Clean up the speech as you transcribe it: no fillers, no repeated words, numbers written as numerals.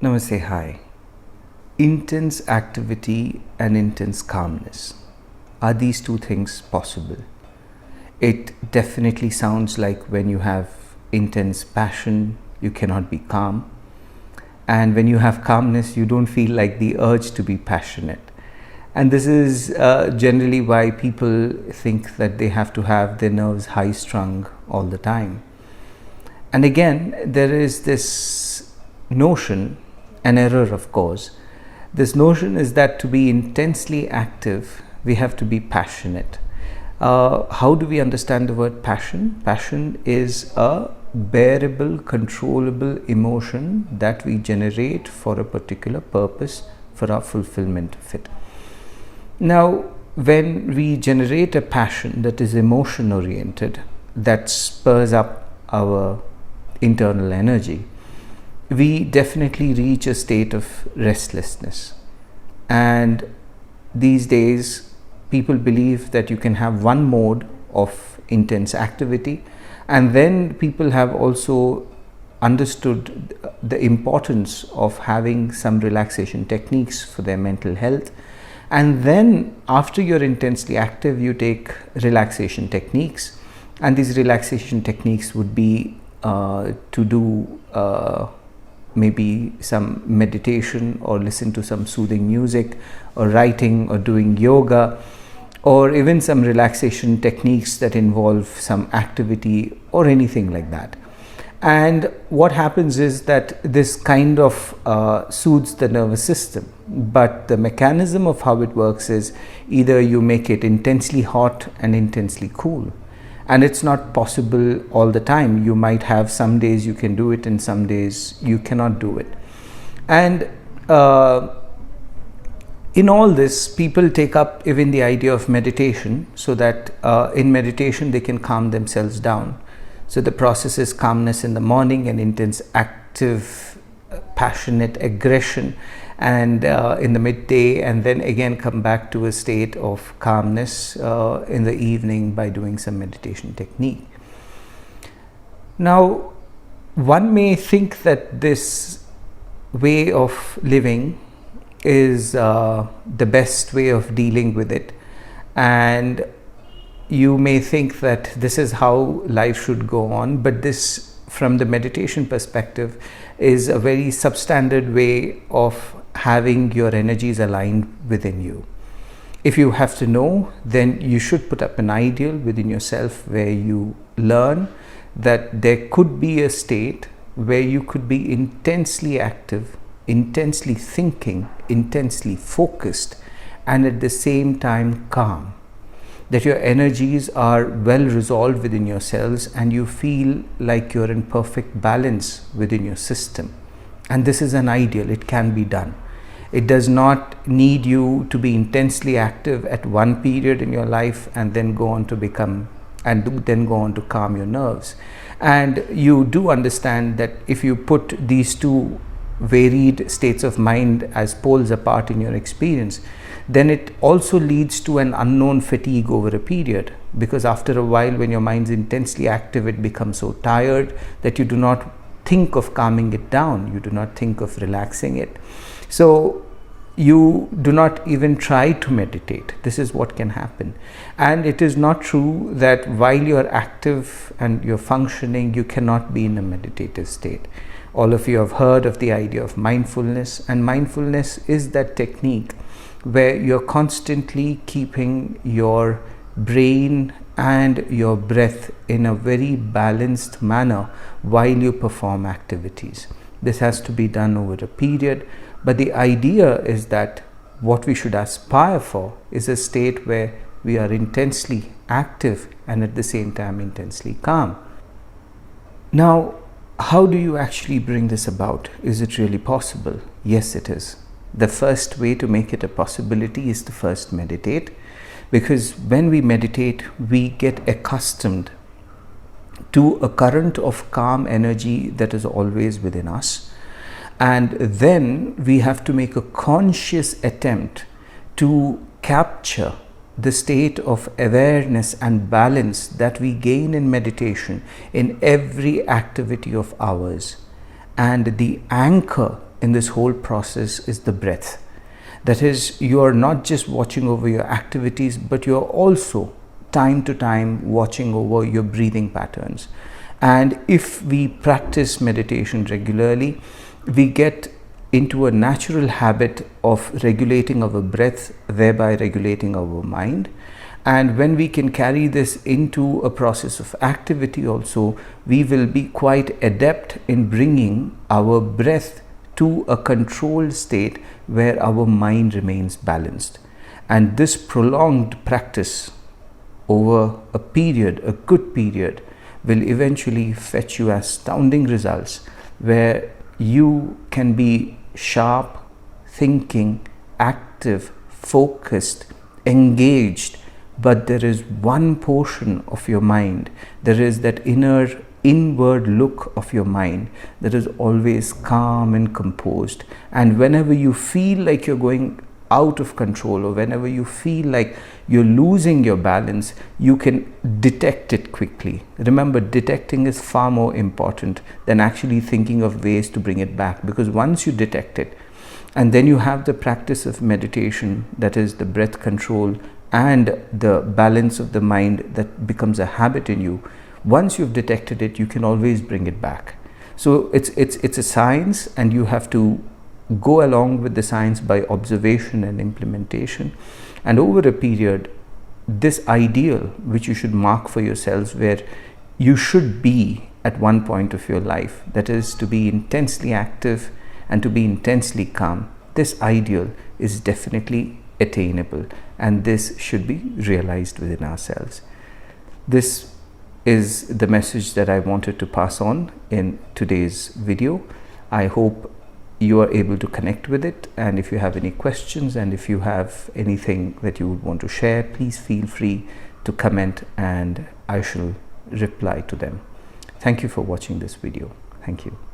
Namaste, hi. Intense activity and intense calmness. Are these two things possible? It definitely sounds like when you have intense passion, you cannot be calm. And when you have calmness, you don't feel like the urge to be passionate. And this is generally why people think that they have to have their nerves high strung all the time. And again, there is this notion, an error of course. This notion is that to be intensely active, we have to be passionate. How do we understand the word passion? Passion is a bearable, controllable emotion that we generate for a particular purpose, for our fulfillment of it. Now, when we generate a passion that is emotion oriented, that spurs up our internal energy, we definitely reach a state of restlessness. And these days, people believe that you can have one mode of intense activity, and then people have also understood the importance of having some relaxation techniques for their mental health. And then after you're intensely active, you take relaxation techniques, and these relaxation techniques would be to do maybe some meditation, or listen to some soothing music, or writing, or doing yoga, or even some relaxation techniques that involve some activity or anything like that. And what happens is that this kind of soothes the nervous system, but the mechanism of how it works is either you make it intensely hot and intensely cool. And it's not possible all the time. You might have some days you can do it and some days you cannot do it. And in all this, people take up even the idea of meditation, so that in meditation they can calm themselves down. So the process is calmness in the morning and intense active, passionate aggression and in the midday, and then again come back to a state of calmness in the evening by doing some meditation technique. Now, one may think that this way of living is the best way of dealing with it, and you may think that this is how life should go on, but this, from the meditation perspective, is a very substandard way of having your energies aligned within you. If you have to know, then you should put up an ideal within yourself where you learn that there could be a state where you could be intensely active, intensely thinking, intensely focused, and at the same time calm. That your energies are well resolved within yourselves and you feel like you're in perfect balance within your system. And this is an ideal, it can be done. It does not need you to be intensely active at one period in your life and then go on to calm your nerves. And you do understand that if you put these two varied states of mind as poles apart in your experience, then it also leads to an unknown fatigue over a period, because after a while, when your mind's intensely active, it becomes so tired that you do not think of calming it down, you do not think of relaxing it. So you do not even try to meditate. This is what can happen. And it is not true that while you're active and you're functioning, you cannot be in a meditative state. All of you have heard of the idea of mindfulness, and mindfulness is that technique where you're constantly keeping your brain and your breath in a very balanced manner while you perform activities. This has to be done over a period, but the idea is that what we should aspire for is a state where we are intensely active and at the same time intensely calm. Now, how do you actually bring this about? Is it really possible? Yes, it is. The first way to make it a possibility is to first meditate, because when we meditate, we get accustomed to a current of calm energy that is always within us. And then we have to make a conscious attempt to capture the state of awareness and balance that we gain in meditation in every activity of ours. And the anchor in this whole process is the breath. That is, you are not just watching over your activities, but you are also time to time watching over your breathing patterns. And if we practice meditation regularly, we get into a natural habit of regulating our breath, thereby regulating our mind. And when we can carry this into a process of activity also, we will be quite adept in bringing our breath to a controlled state where our mind remains balanced. And this prolonged practice over a period, a good period, will eventually fetch you astounding results where you can be sharp, thinking, active, focused, engaged. But there is one portion of your mind, there is that inward look of your mind that is always calm and composed. And whenever you feel like you're going out of control, or whenever you feel like you're losing your balance, you can detect it quickly. Remember, detecting is far more important than actually thinking of ways to bring it back, because once you detect it, and then you have the practice of meditation, that is the breath control and the balance of the mind that becomes a habit in you. Once you've detected it, you can always bring it back. So it's a science, and you have to go along with the science by observation and implementation. And over a period, this ideal which you should mark for yourselves, where you should be at one point of your life, that is to be intensely active and to be intensely calm, this ideal is definitely attainable, and this should be realized within ourselves. This is the message that I wanted to pass on in today's video. I hope you are able to connect with it, and if you have any questions and if you have anything that you would want to share, please feel free to comment and I shall reply to them. Thank you for watching this video. Thank you.